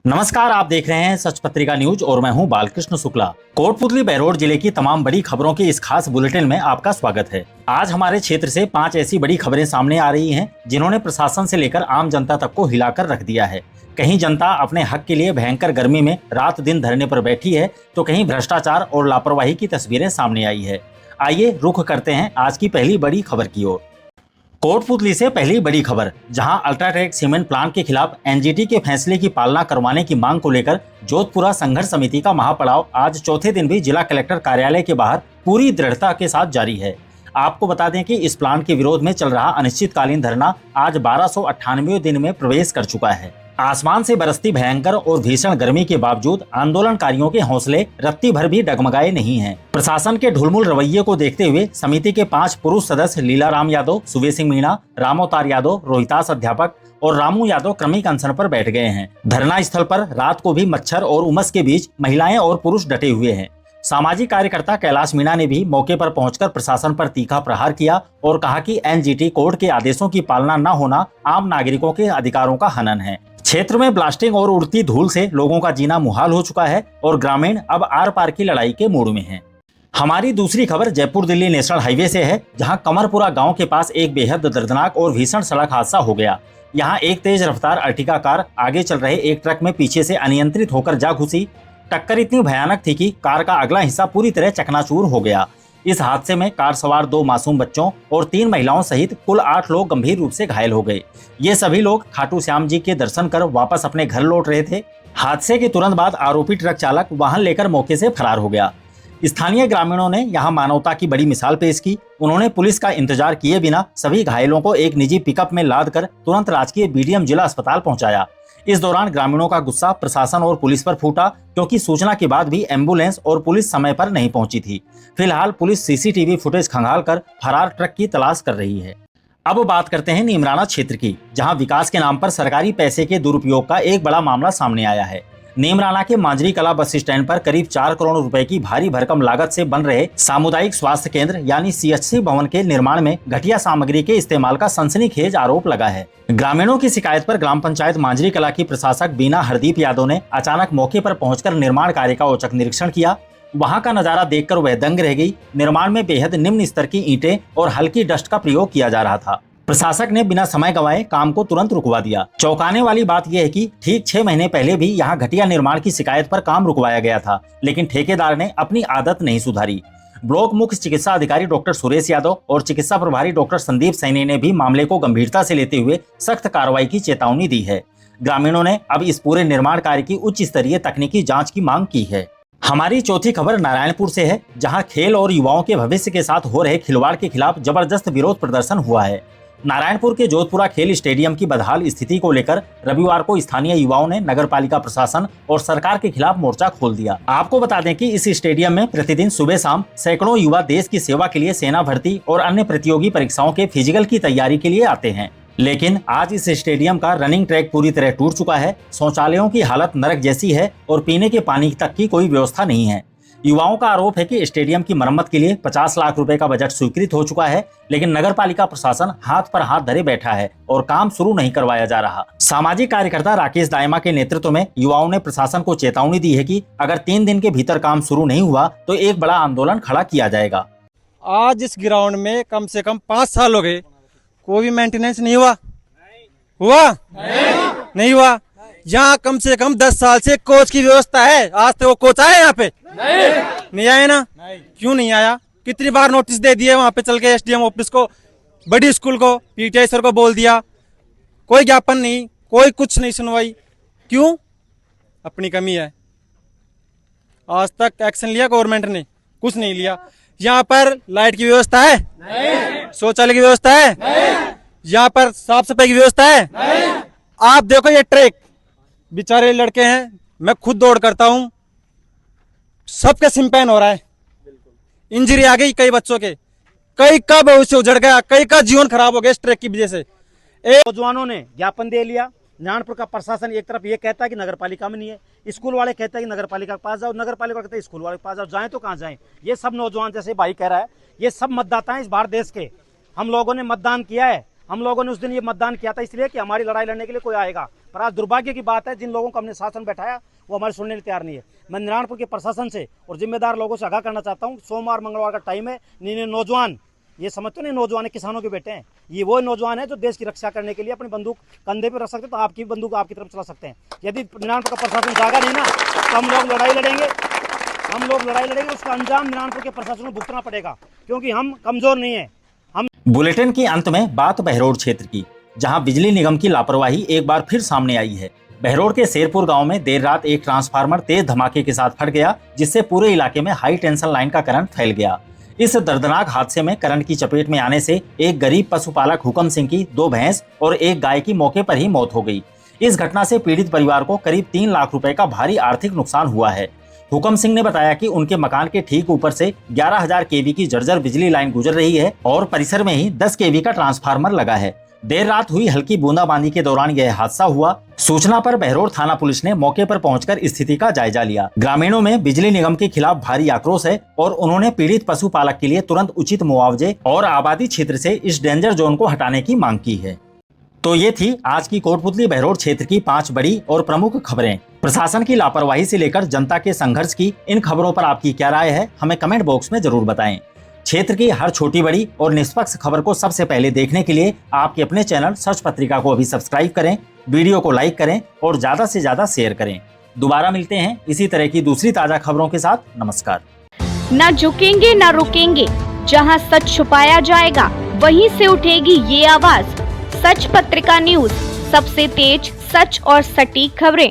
नमस्कार, आप देख रहे हैं सच पत्रिका न्यूज और मैं हूं बालकृष्ण शुक्ला। कोटपुतली बहरोड जिले की तमाम बड़ी खबरों के इस खास बुलेटिन में आपका स्वागत है। आज हमारे क्षेत्र से 5 ऐसी बड़ी खबरें सामने आ रही हैं जिन्होंने प्रशासन से लेकर आम जनता तक को हिलाकर रख दिया है। कहीं जनता अपने हक के लिए भयंकर गर्मी में रात दिन धरने पर बैठी है, तो कहीं भ्रष्टाचार और लापरवाही की तस्वीरें सामने आई है। आइए रुख करते हैं आज की पहली बड़ी खबर की ओर। कोटपुतली से पहली बड़ी खबर, जहां अल्ट्राटेक सीमेंट प्लांट के खिलाफ एनजीटी के फैसले की पालना करवाने की मांग को लेकर जोधपुरा संघर्ष समिति का महापड़ाव आज चौथे दिन भी जिला कलेक्टर कार्यालय के बाहर पूरी दृढ़ता के साथ जारी है। आपको बता दें कि इस प्लांट के विरोध में चल रहा अनिश्चितकालीन धरना आज 1298वें दिन में प्रवेश कर चुका है। आसमान से बरसती भयंकर और भीषण गर्मी के बावजूद आंदोलनकारियों के हौसले रत्ती भर भी डगमगाए नहीं हैं। प्रशासन के ढुलमुल रवैये को देखते हुए समिति के 5 पुरुष सदस्य लीलाराम यादव, सुबे सिंह मीणा, रामोतार यादव, रोहितास अध्यापक और रामू यादव क्रमिक अनशन पर बैठ गए हैं। धरना स्थल पर रात को भी मच्छर और उमस के बीच महिलाएं और पुरुष डटे हुए हैं। सामाजिक कार्यकर्ता कैलाश मीणा ने भी मौके पर पहुंचकर प्रशासन पर तीखा प्रहार किया और कहा कि एनजीटी कोर्ट के आदेशों की पालना न होना आम नागरिकों के अधिकारों का हनन है। क्षेत्र में ब्लास्टिंग और उड़ती धूल से लोगों का जीना मुहाल हो चुका है और ग्रामीण अब आर पार की लड़ाई के मूड में हैं। हमारी दूसरी खबर जयपुर दिल्ली नेशनल हाईवे से है, जहां कमरपुरा गांव के पास एक बेहद दर्दनाक और भीषण सड़क हादसा हो गया। यहां एक तेज रफ्तार अर्टिगा कार आगे चल रहे एक ट्रक में पीछे से अनियंत्रित होकर जा घुसी। टक्कर इतनी भयानक थी कि कार का अगला हिस्सा पूरी तरह चकनाचूर हो गया। इस हादसे में कार सवार 2 मासूम बच्चों और 3 महिलाओं सहित कुल 8 लोग गंभीर रूप से घायल हो गए। ये सभी लोग खाटू श्याम जी के दर्शन कर वापस अपने घर लौट रहे थे। हादसे के तुरंत बाद आरोपी ट्रक चालक वाहन लेकर मौके से फरार हो गया। स्थानीय ग्रामीणों ने यहां मानवता की बड़ी मिसाल पेश की। उन्होंने पुलिस का इंतजार किए बिना सभी घायलों को एक निजी पिकअप में लाद कर तुरंत राजकीय बीडीएम जिला अस्पताल पहुंचाया। इस दौरान ग्रामीणों का गुस्सा प्रशासन और पुलिस पर फूटा, क्योंकि सूचना के बाद भी एम्बुलेंस और पुलिस समय पर नहीं पहुंची थी। फिलहाल पुलिस सीसीटीवी फुटेज खंगालकर फरार ट्रक की तलाश कर रही है। अब बात करते हैं नीमराना क्षेत्र की, जहां विकास के नाम पर सरकारी पैसे के दुरुपयोग का एक बड़ा मामला सामने आया है। नीमराना के मांजरी कला बस स्टैंड पर करीब 4 करोड़ रुपए की भारी भरकम लागत से बन रहे सामुदायिक स्वास्थ्य केंद्र यानी सीएचसी भवन के निर्माण में घटिया सामग्री के इस्तेमाल का सनसनीखेज आरोप लगा है। ग्रामीणों की शिकायत पर ग्राम पंचायत मांजरी कला की प्रशासक बीना हरदीप यादव ने अचानक मौके पर पहुंचकर निर्माण कार्य का औचक निरीक्षण किया। वहां का नजारा देखकर वह दंग रह गई। निर्माण में बेहद निम्न स्तर की ईंटें और हल्की डस्ट का प्रयोग किया जा रहा था। प्रशासक ने बिना समय गंवाए काम को तुरंत रुकवा दिया। चौंकाने वाली बात यह है कि ठीक 6 महीने पहले भी यहाँ घटिया निर्माण की शिकायत पर काम रुकवाया गया था, लेकिन ठेकेदार ने अपनी आदत नहीं सुधारी। ब्लॉक मुख्य चिकित्सा अधिकारी डॉक्टर सुरेश यादव और चिकित्सा प्रभारी डॉक्टर संदीप सैनी ने भी मामले को गंभीरता से लेते हुए सख्त कार्रवाई की चेतावनी दी है। ग्रामीणों ने अब इस पूरे निर्माण कार्य की उच्च स्तरीय तकनीकी जाँच की मांग की है। हमारी चौथी खबर नारायणपुर से है, जहां खेल और युवाओं के भविष्य के साथ हो रहे खिलवाड़ के खिलाफ जबरदस्त विरोध प्रदर्शन हुआ है। नारायणपुर के जोधपुरा खेल स्टेडियम की बदहाल स्थिति को लेकर रविवार को स्थानीय युवाओं ने नगरपालिका प्रशासन और सरकार के खिलाफ मोर्चा खोल दिया। आपको बता दें कि इस स्टेडियम में प्रतिदिन सुबह शाम सैकड़ों युवा देश की सेवा के लिए सेना भर्ती और अन्य प्रतियोगी परीक्षाओं के फिजिकल की तैयारी के लिए आते हैं। लेकिन आज इस स्टेडियम का रनिंग ट्रैक पूरी तरह टूट चुका है। शौचालयों की हालत नरक जैसी है और पीने के पानी तक की कोई व्यवस्था नहीं है। युवाओं का आरोप है कि स्टेडियम की मरम्मत के लिए 50 लाख रुपए का बजट स्वीकृत हो चुका है, लेकिन नगरपालिका प्रशासन हाथ पर हाथ धरे बैठा है और काम शुरू नहीं करवाया जा रहा। सामाजिक कार्यकर्ता राकेश दायमा के नेतृत्व में युवाओं ने प्रशासन को चेतावनी दी है कि अगर 3 दिन के भीतर काम शुरू नहीं हुआ तो एक बड़ा आंदोलन खड़ा किया जाएगा। आज इस ग्राउंड में कम से कम 5 साल हो गए, कोई भी मेंटेनेंस नहीं हुआ। नहीं हुआ। यहाँ कम से कम 10 साल से कोच की व्यवस्था है, आज तक वो कोच आया यहाँ पे? नहीं आया ना? क्यों नहीं आया? कितनी बार नोटिस दे दिए वहाँ पे चल के एसडीएम ऑफिस को, बड़ी स्कूल को, पीटीआई सर को बोल दिया, कोई ज्ञापन नहीं, कोई कुछ नहीं सुनवाई। क्यों? अपनी कमी है। आज तक एक्शन लिया गवर्नमेंट ने? कुछ नहीं लिया। यहाँ पर लाइट की व्यवस्था है? शौचालय की व्यवस्था है? यहाँ पर साफ सफाई की व्यवस्था है? आप देखो ये ट्रैक, बेचारे लड़के हैं, मैं खुद दौड़ करता हूँ, सबके सिम पैन हो रहा है, इंजरी आ गई कई बच्चों के, कई का भविष्य उजड़ गया, कई का जीवन खराब हो गया इस ट्रैक की वजह से। नौजवानों ने ज्ञापन दे लिया। नारायणपुर का प्रशासन एक तरफ ये कहता है कि नगरपालिका में नहीं है, स्कूल वाले कहते हैं कि नगरपालिका के पास जाओ, नगरपालिका कहते हैं स्कूल वाले के पास जाओ। जाएं तो कहाँ जाएं? ये सब नौजवान, जैसे भाई कह रहा है, ये सब मतदाता हैं इस भारत देश के। हम लोगों ने मतदान किया है, हम लोगों ने उस दिन ये मतदान किया था इसलिए कि हमारी लड़ाई लड़ने के लिए कोई आएगा। पर आज दुर्भाग्य की बात है, जिन लोगों को हमने शासन बैठाया वो हमारे सुनने के लिए तैयार नहीं है। मैं नारायणपुर के प्रशासन से और जिम्मेदार लोगों से आगाह करना चाहता हूँ, सोमवार मंगलवार का टाइम है, नहीं नौजवान, ये समझते नहीं नौजवान है, किसानों के बेटे हैं, ये वो नौजवान है जो देश की रक्षा करने के लिए अपनी बंदूक कंधे पे रख सकते हैं, तो आपकी बंदूक आपकी तरफ चला सकते हैं। यदि नारायणपुर का प्रशासन जागा नहीं ना, तो हम लोग लड़ाई लड़ेंगे, उसका अंजाम नारायणपुर के प्रशासन को भुगतना पड़ेगा, क्योंकि हम कमजोर नहीं है। हम बुलेटिन के अंत में बात बहरोड क्षेत्र की, जहां बिजली निगम की लापरवाही एक बार फिर सामने आई है। बहरोड के शेरपुर गांव में देर रात एक ट्रांसफार्मर तेज धमाके के साथ फट गया, जिससे पूरे इलाके में हाई टेंशन लाइन का करंट फैल गया। इस दर्दनाक हादसे में करंट की चपेट में आने से एक गरीब पशुपालक हुकम सिंह की 2 भैंस और एक गाय की मौके पर ही मौत हो गई। इस घटना से पीड़ित परिवार को करीब 3 लाख रुपए का भारी आर्थिक नुकसान हुआ है। हुकम सिंह ने बताया कि उनके मकान के ठीक ऊपर से 11,000 केवी की जर्जर बिजली लाइन गुजर रही है और परिसर में ही 10 केवी का ट्रांसफार्मर लगा है। देर रात हुई हल्की बूंदाबांदी के दौरान यह हादसा हुआ। सूचना पर बहरोड थाना पुलिस ने मौके पर पहुंचकर स्थिति का जायजा लिया। ग्रामीणों में बिजली निगम के खिलाफ भारी आक्रोश है और उन्होंने पीड़ित पशुपालक के लिए तुरंत उचित मुआवजे और आबादी क्षेत्र से इस डेंजर जोन को हटाने की मांग की है। तो ये थी आज की कोटपुतली बहरोड क्षेत्र की 5 बड़ी और प्रमुख खबरें। प्रशासन की लापरवाही से लेकर जनता के संघर्ष की इन खबरों पर आपकी क्या राय है, हमें कमेंट बॉक्स में जरूर बताएं। क्षेत्र की हर छोटी बड़ी और निष्पक्ष खबर को सबसे पहले देखने के लिए आपके अपने चैनल सच पत्रिका को अभी सब्सक्राइब करें, वीडियो को लाइक करें और ज्यादा से ज्यादा शेयर करें। दोबारा मिलते हैं इसी तरह की दूसरी ताजा खबरों के साथ। नमस्कार। न झुकेंगे न रुकेंगे, जहां सच छुपाया जाएगा वहीं से उठेगी ये आवाज। सच पत्रिका न्यूज, सबसे तेज, सच और सटीक खबरें।